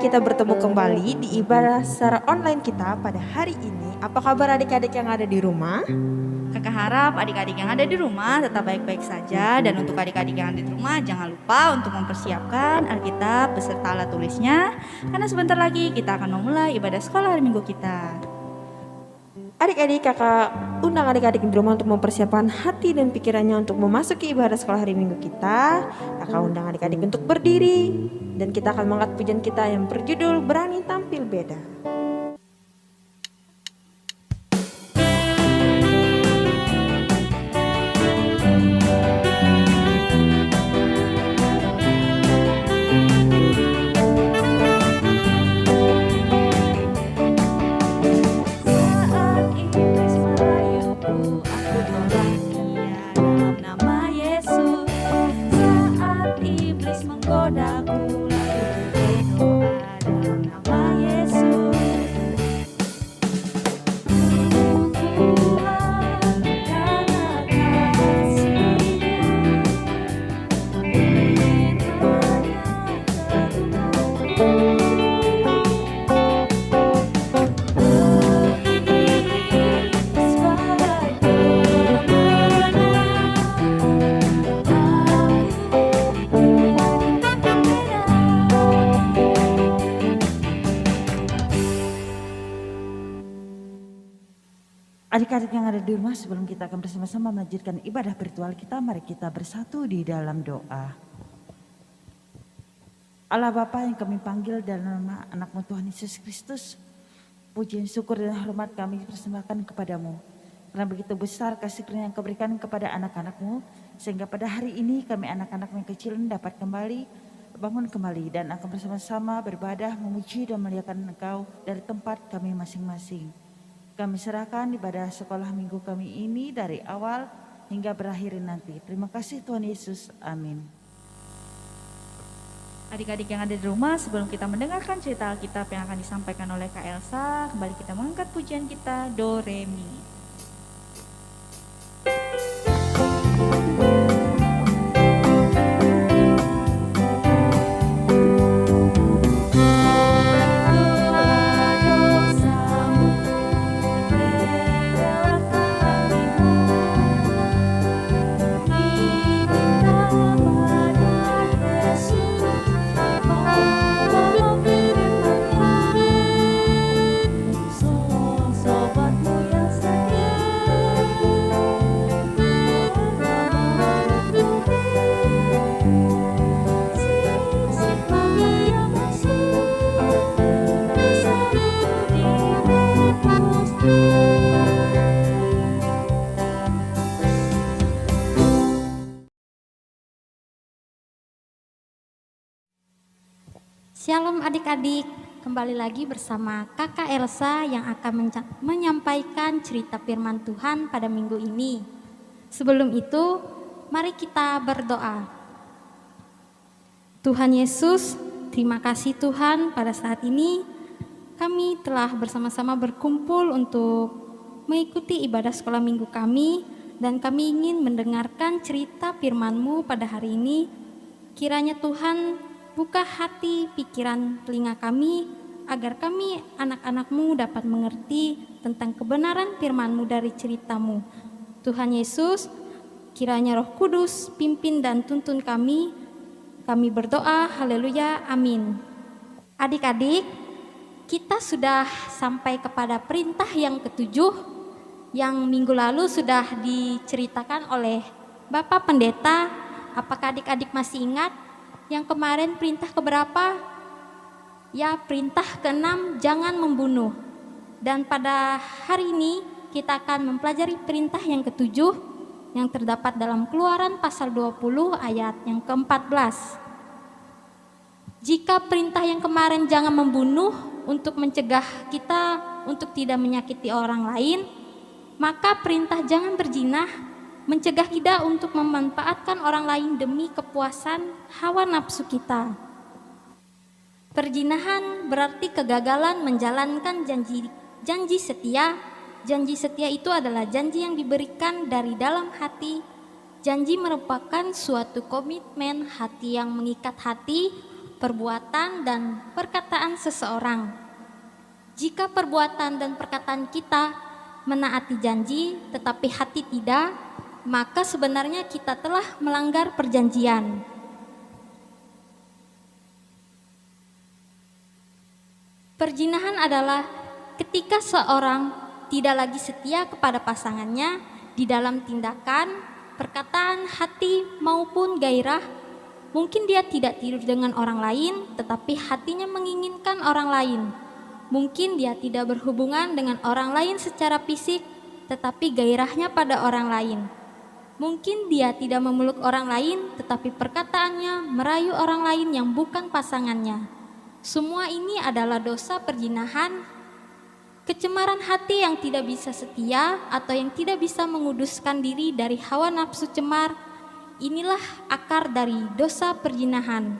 kita bertemu kembali di ibadah secara online kita pada hari ini. Apa kabar adik-adik yang ada di rumah? Kakak harap adik-adik yang ada di rumah tetap baik-baik saja. Dan untuk adik-adik yang ada di rumah, jangan lupa untuk mempersiapkan Alkitab beserta alat tulisnya, karena sebentar lagi kita akan memulai ibadah sekolah hari Minggu kita. Adik-adik, kakak undang adik-adik di rumah untuk mempersiapkan hati dan pikirannya untuk memasuki ibadah sekolah hari Minggu kita. Kakak undang adik-adik untuk berdiri dan kita akan mengangkat pujian kita yang berjudul Berani Tampil Beda. Adik-adik yang ada di rumah, sebelum kita akan bersama-sama melanjutkan ibadah virtual kita, mari kita bersatu di dalam doa. Allah Bapa yang kami panggil dalam nama anak-Mu Tuhan Yesus Kristus, pujian syukur dan hormat kami persembahkan kepadamu. Karena begitu besar kasih karunia yang Kau berikan kepada anak-anak-Mu, sehingga pada hari ini kami anak-anak yang kecil dapat kembali, bangun kembali dan akan bersama-sama beribadah, memuji dan memuliakan Engkau dari tempat kami masing-masing. Kami serahkan ibadah sekolah minggu kami ini dari awal hingga berakhir nanti. Terima kasih Tuhan Yesus. Amin. Adik-adik yang ada di rumah, sebelum kita mendengarkan cerita Alkitab yang akan disampaikan oleh Kak Elsa, kembali kita mengangkat pujian kita, Do, Re, Mi. Shalom adik-adik, kembali lagi bersama Kakak Elsa yang akan menyampaikan cerita firman Tuhan pada minggu ini. Sebelum itu, mari kita berdoa. Tuhan Yesus, terima kasih Tuhan, pada saat ini kami telah bersama-sama berkumpul untuk mengikuti ibadah sekolah minggu kami, dan kami ingin mendengarkan cerita firman-Mu pada hari ini. Kiranya Tuhan buka hati, pikiran, telinga kami, agar kami anak-anak-Mu dapat mengerti tentang kebenaran firman-Mu dari cerita-Mu. Tuhan Yesus, kiranya Roh Kudus pimpin dan tuntun kami. Kami berdoa, haleluya, amin. Adik-adik, kita sudah sampai kepada perintah yang ketujuh, yang minggu lalu sudah diceritakan oleh Bapak Pendeta. Apakah adik-adik masih ingat? Yang kemarin perintah keberapa? Ya, perintah ke-6, jangan membunuh. Dan pada hari ini kita akan mempelajari perintah yang ketujuh yang terdapat dalam Keluaran pasal 20 ayat yang ke-14. Jika perintah yang kemarin jangan membunuh untuk mencegah kita untuk tidak menyakiti orang lain, maka perintah jangan berzinah mencegah kita untuk memanfaatkan orang lain demi kepuasan hawa nafsu kita. Perzinahan berarti kegagalan menjalankan janji setia. Janji setia itu adalah janji yang diberikan dari dalam hati. Janji merupakan suatu komitmen hati yang mengikat hati perbuatan, dan perkataan seseorang. Jika perbuatan dan perkataan kita menaati janji tetapi hati tidak, maka sebenarnya kita telah melanggar perjanjian. Perzinahan adalah ketika seorang tidak lagi setia kepada pasangannya di dalam tindakan, perkataan, hati, maupun gairah. Mungkin dia tidak tidur dengan orang lain, tetapi hatinya menginginkan orang lain. Mungkin dia tidak berhubungan dengan orang lain secara fisik, tetapi gairahnya pada orang lain. Mungkin dia tidak memeluk orang lain, tetapi perkataannya merayu orang lain yang bukan pasangannya. Semua ini adalah dosa perzinahan. Kecemaran hati yang tidak bisa setia atau yang tidak bisa menguduskan diri dari hawa nafsu cemar, inilah akar dari dosa perzinahan.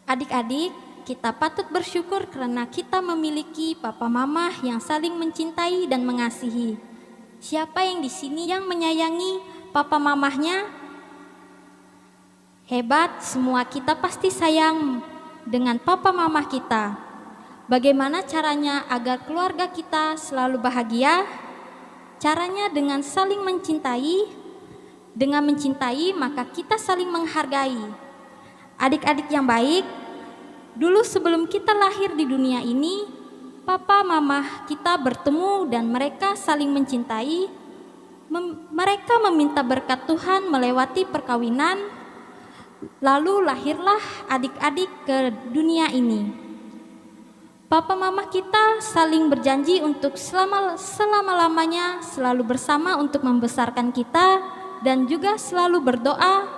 Adik-adik, kita patut bersyukur karena kita memiliki papa mama yang saling mencintai dan mengasihi. Siapa yang di sini yang menyayangi papa mamahnya? Hebat, semua kita pasti sayang dengan papa mamah kita. Bagaimana caranya agar keluarga kita selalu bahagia? Caranya dengan saling mencintai. Dengan mencintai, maka kita saling menghargai. Adik-adik yang baik, dulu sebelum kita lahir di dunia ini, papa mama kita bertemu dan mereka saling mencintai. Mereka meminta berkat Tuhan melewati perkawinan, lalu lahirlah adik-adik ke dunia ini. Papa mama kita saling berjanji untuk selama-lamanya selalu bersama untuk membesarkan kita, dan juga selalu berdoa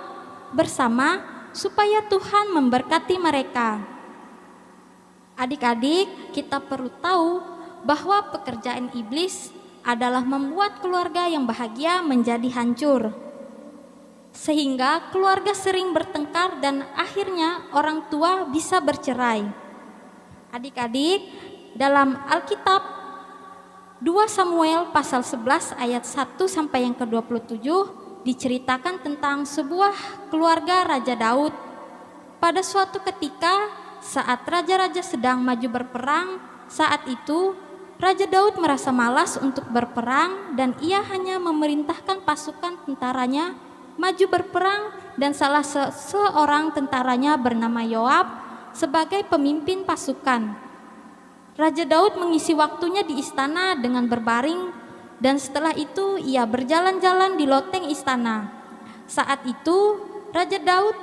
bersama supaya Tuhan memberkati mereka. Adik-adik, kita perlu tahu bahwa pekerjaan iblis adalah membuat keluarga yang bahagia menjadi hancur, sehingga keluarga sering bertengkar dan akhirnya orang tua bisa bercerai. Adik-adik, dalam Alkitab 2 Samuel pasal 11 ayat 1 sampai yang ke-27 diceritakan tentang sebuah keluarga Raja Daud. Pada suatu ketika saat raja-raja sedang maju berperang, saat itu Raja Daud merasa malas untuk berperang dan ia hanya memerintahkan pasukan tentaranya maju berperang, dan salah seorang tentaranya bernama Yoab sebagai pemimpin pasukan. Raja Daud mengisi waktunya di istana dengan berbaring, dan setelah itu ia berjalan-jalan di loteng istana. Saat itu Raja Daud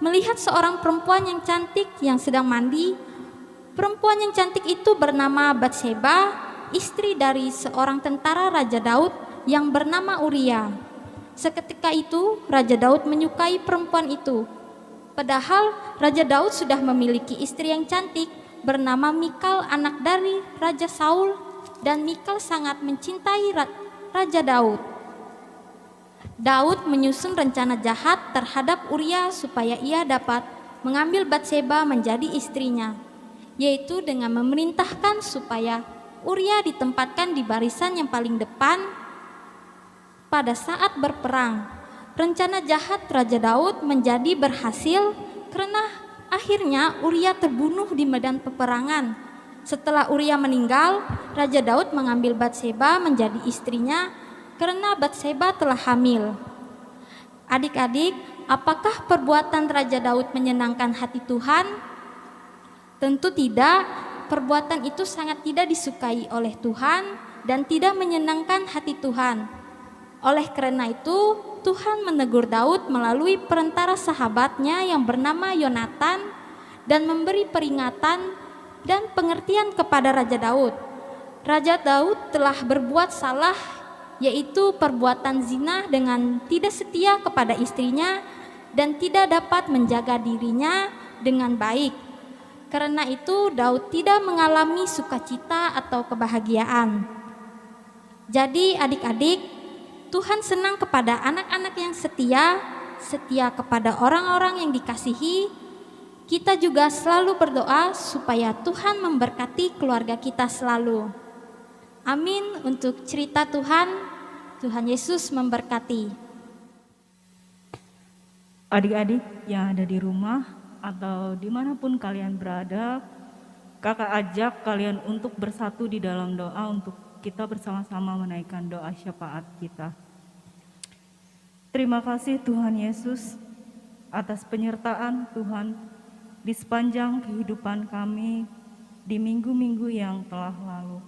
melihat seorang perempuan yang cantik yang sedang mandi. Perempuan yang cantik itu bernama Batseba, istri dari seorang tentara Raja Daud yang bernama Uria. Seketika itu Raja Daud menyukai perempuan itu. Padahal Raja Daud sudah memiliki istri yang cantik bernama Mikal, anak dari Raja Saul, dan Mikal sangat mencintai Raja Daud. Daud menyusun rencana jahat terhadap Uria supaya ia dapat mengambil Batseba menjadi istrinya, yaitu dengan memerintahkan supaya Uria ditempatkan di barisan yang paling depan pada saat berperang. Rencana jahat Raja Daud menjadi berhasil karena akhirnya Uria terbunuh di medan peperangan. Setelah Uria meninggal, Raja Daud mengambil Batseba menjadi istrinya karena Batseba telah hamil. Adik-adik, apakah perbuatan Raja Daud menyenangkan hati Tuhan? Tentu tidak. Perbuatan itu sangat tidak disukai oleh Tuhan dan tidak menyenangkan hati Tuhan. Oleh karena itu, Tuhan menegur Daud melalui perantara sahabatnya yang bernama Yonatan dan memberi peringatan dan pengertian kepada Raja Daud. Raja Daud telah berbuat salah, yaitu perbuatan zina dengan tidak setia kepada istrinya dan tidak dapat menjaga dirinya dengan baik. Karena itu Daud tidak mengalami sukacita atau kebahagiaan. Jadi adik-adik, Tuhan senang kepada anak-anak yang setia kepada orang-orang yang dikasihi. Kita juga selalu berdoa supaya Tuhan memberkati keluarga kita selalu. Amin. Untuk cerita Tuhan Yesus memberkati. Adik-adik yang ada di rumah, atau dimanapun kalian berada, kakak ajak kalian untuk bersatu di dalam doa untuk kita bersama-sama menaikkan doa syafaat kita. Terima kasih Tuhan Yesus atas penyertaan Tuhan di sepanjang kehidupan kami di minggu-minggu yang telah lalu.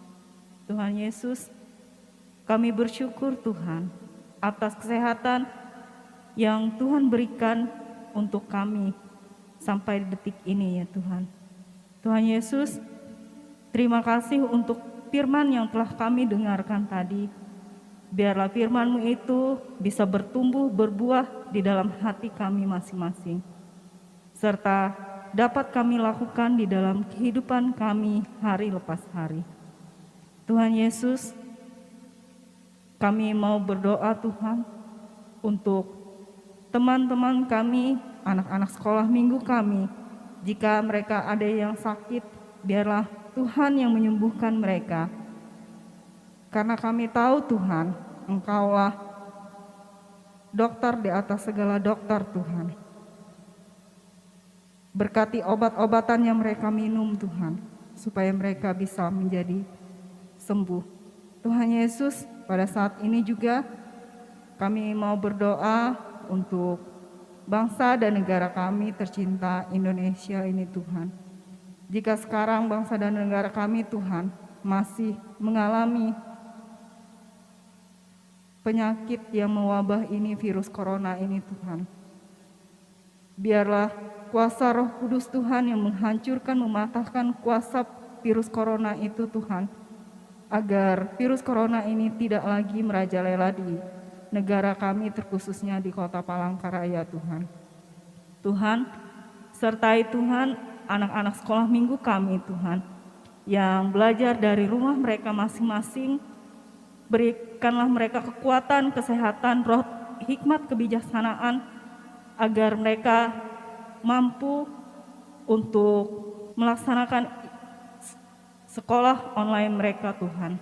Tuhan Yesus, kami bersyukur Tuhan atas kesehatan yang Tuhan berikan untuk kami sampai detik ini ya Tuhan. Tuhan Yesus, terima kasih untuk firman yang telah kami dengarkan tadi. Biarlah firman-Mu itu bisa bertumbuh, berbuah di dalam hati kami masing-masing. Serta dapat kami lakukan di dalam kehidupan kami hari lepas hari. Tuhan Yesus, kami mau berdoa Tuhan untuk teman-teman kami, anak-anak sekolah minggu kami. Jika mereka ada yang sakit, biarlah Tuhan yang menyembuhkan mereka. Karena kami tahu Tuhan, Engkaulah dokter di atas segala dokter Tuhan. Berkati obat-obatan yang mereka minum Tuhan, supaya mereka bisa menjadi sembuh. Tuhan Yesus, pada saat ini juga kami mau berdoa untuk bangsa dan negara kami tercinta Indonesia ini Tuhan. Jika sekarang bangsa dan negara kami Tuhan masih mengalami penyakit yang mewabah ini, virus corona ini Tuhan, biarlah kuasa Roh Kudus Tuhan yang menghancurkan, mematahkan kuasa virus corona itu Tuhan, agar virus corona ini tidak lagi merajalela di negara kami, terkhususnya di Kota Palangkaraya Tuhan. Tuhan, sertai Tuhan anak-anak sekolah minggu kami Tuhan, yang belajar dari rumah mereka masing-masing. Berikanlah mereka kekuatan, kesehatan, roh, hikmat, kebijaksanaan, agar mereka mampu untuk melaksanakan sekolah online mereka Tuhan.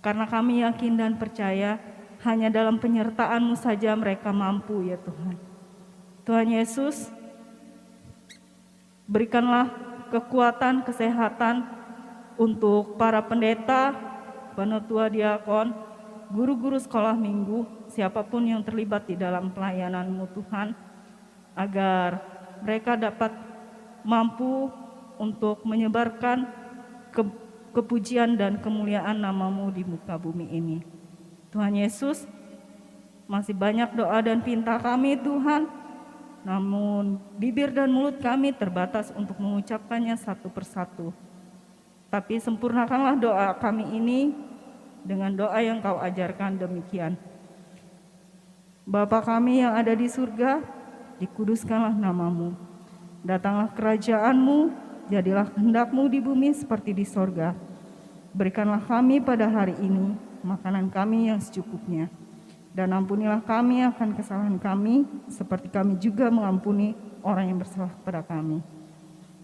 Karena kami yakin dan percaya hanya dalam penyertaan-Mu saja mereka mampu ya Tuhan. Tuhan Yesus, berikanlah kekuatan, kesehatan untuk para pendeta, penatua diakon, guru-guru sekolah minggu, siapapun yang terlibat di dalam pelayanan-Mu Tuhan, agar mereka dapat mampu untuk menyebarkan kepujian dan kemuliaan nama-Mu di muka bumi ini. Tuhan Yesus, masih banyak doa dan pinta kami Tuhan, namun bibir dan mulut kami terbatas untuk mengucapkannya satu persatu. Tapi sempurnakanlah doa kami ini dengan doa yang Kau ajarkan demikian. Bapa kami yang ada di surga, dikuduskanlah nama-Mu. Datanglah kerajaan-Mu, jadilah kehendak-Mu di bumi seperti di sorga. Berikanlah kami pada hari ini makanan kami yang secukupnya. Dan ampunilah kami akan kesalahan kami, seperti kami juga mengampuni orang yang bersalah kepada kami.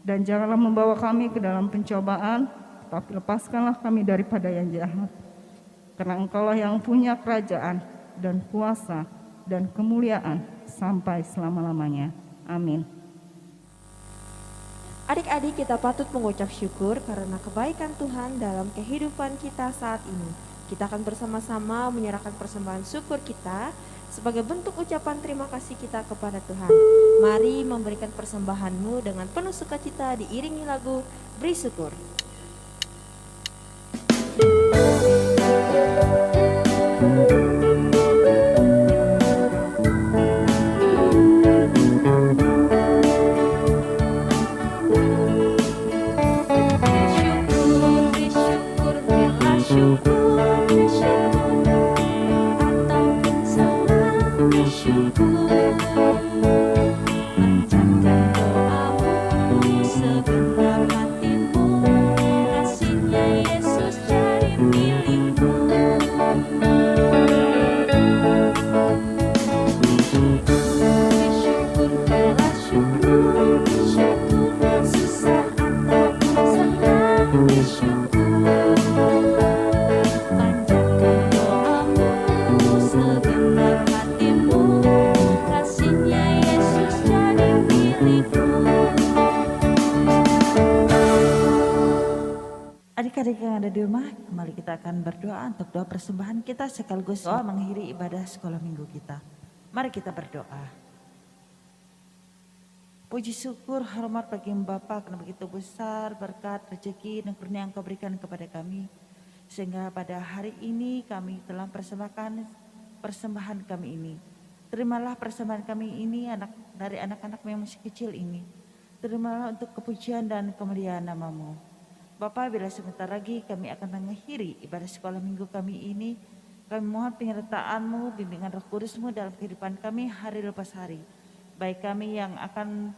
Dan janganlah membawa kami ke dalam pencobaan, tetapi lepaskanlah kami daripada yang jahat. Karena Engkaulah yang punya kerajaan dan kuasa dan kemuliaan sampai selama-lamanya. Amin. Adik-adik, kita patut mengucap syukur karena kebaikan Tuhan dalam kehidupan kita saat ini. Kita akan bersama-sama menyerahkan persembahan syukur kita sebagai bentuk ucapan terima kasih kita kepada Tuhan. Mari memberikan persembahan-Mu dengan penuh sukacita diiringi lagu Beri Syukur. Segenap hatimu, kasihnya Yesus jadi milikmu. Adik-adik yang ada di rumah, kembali kita akan berdoa untuk doa persembahan kita sekaligus doa mengakhiri ibadah sekolah minggu kita. Mari kita berdoa. Puji syukur hormat bagi Bapa karena begitu besar berkat rezeki dan karunia yang Kau berikan kepada kami. Sehingga pada hari ini kami telah persembahkan persembahan kami ini. Terimalah persembahan kami ini dari anak-anak yang masih kecil ini. Terimalah untuk kepujian dan kemuliaan nama-Mu. Bapak, bila sebentar lagi kami akan mengakhiri ibadah sekolah minggu kami ini, kami mohon penyertaan-Mu, bimbingan Roh Kudus-Mu dalam kehidupan kami hari lepas hari. Baik kami yang akan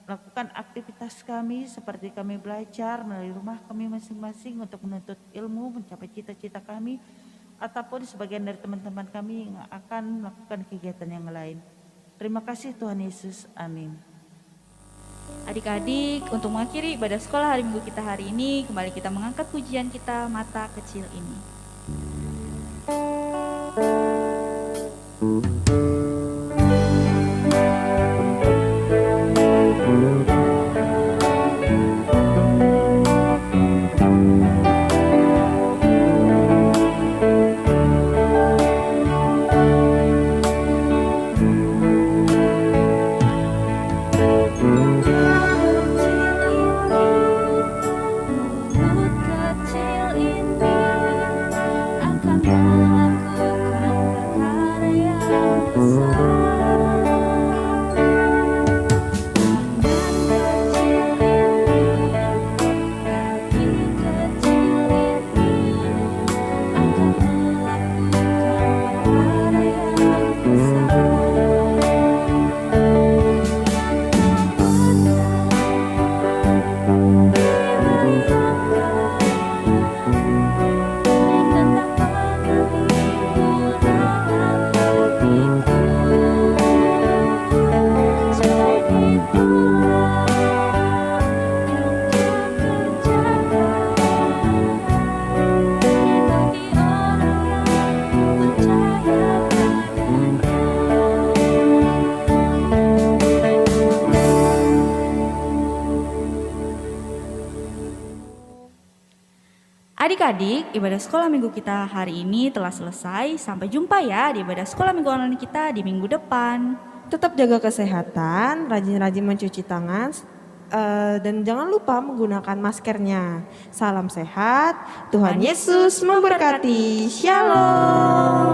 melakukan aktivitas kami seperti kami belajar melalui rumah kami masing-masing untuk menuntut ilmu, mencapai cita-cita kami, ataupun sebagian dari teman-teman kami yang akan melakukan kegiatan yang lain. Terima kasih Tuhan Yesus, amin. Adik-adik, untuk mengakhiri ibadah sekolah hari minggu kita hari ini, kembali kita mengangkat pujian kita, Mata Kecil Ini. Adik-adik, ibadah sekolah minggu kita hari ini telah selesai. Sampai jumpa ya di ibadah sekolah minggu online kita di minggu depan. Tetap jaga kesehatan, rajin-rajin mencuci tangan, dan jangan lupa menggunakan maskernya. Salam sehat, Tuhan Yesus memberkati. Shalom.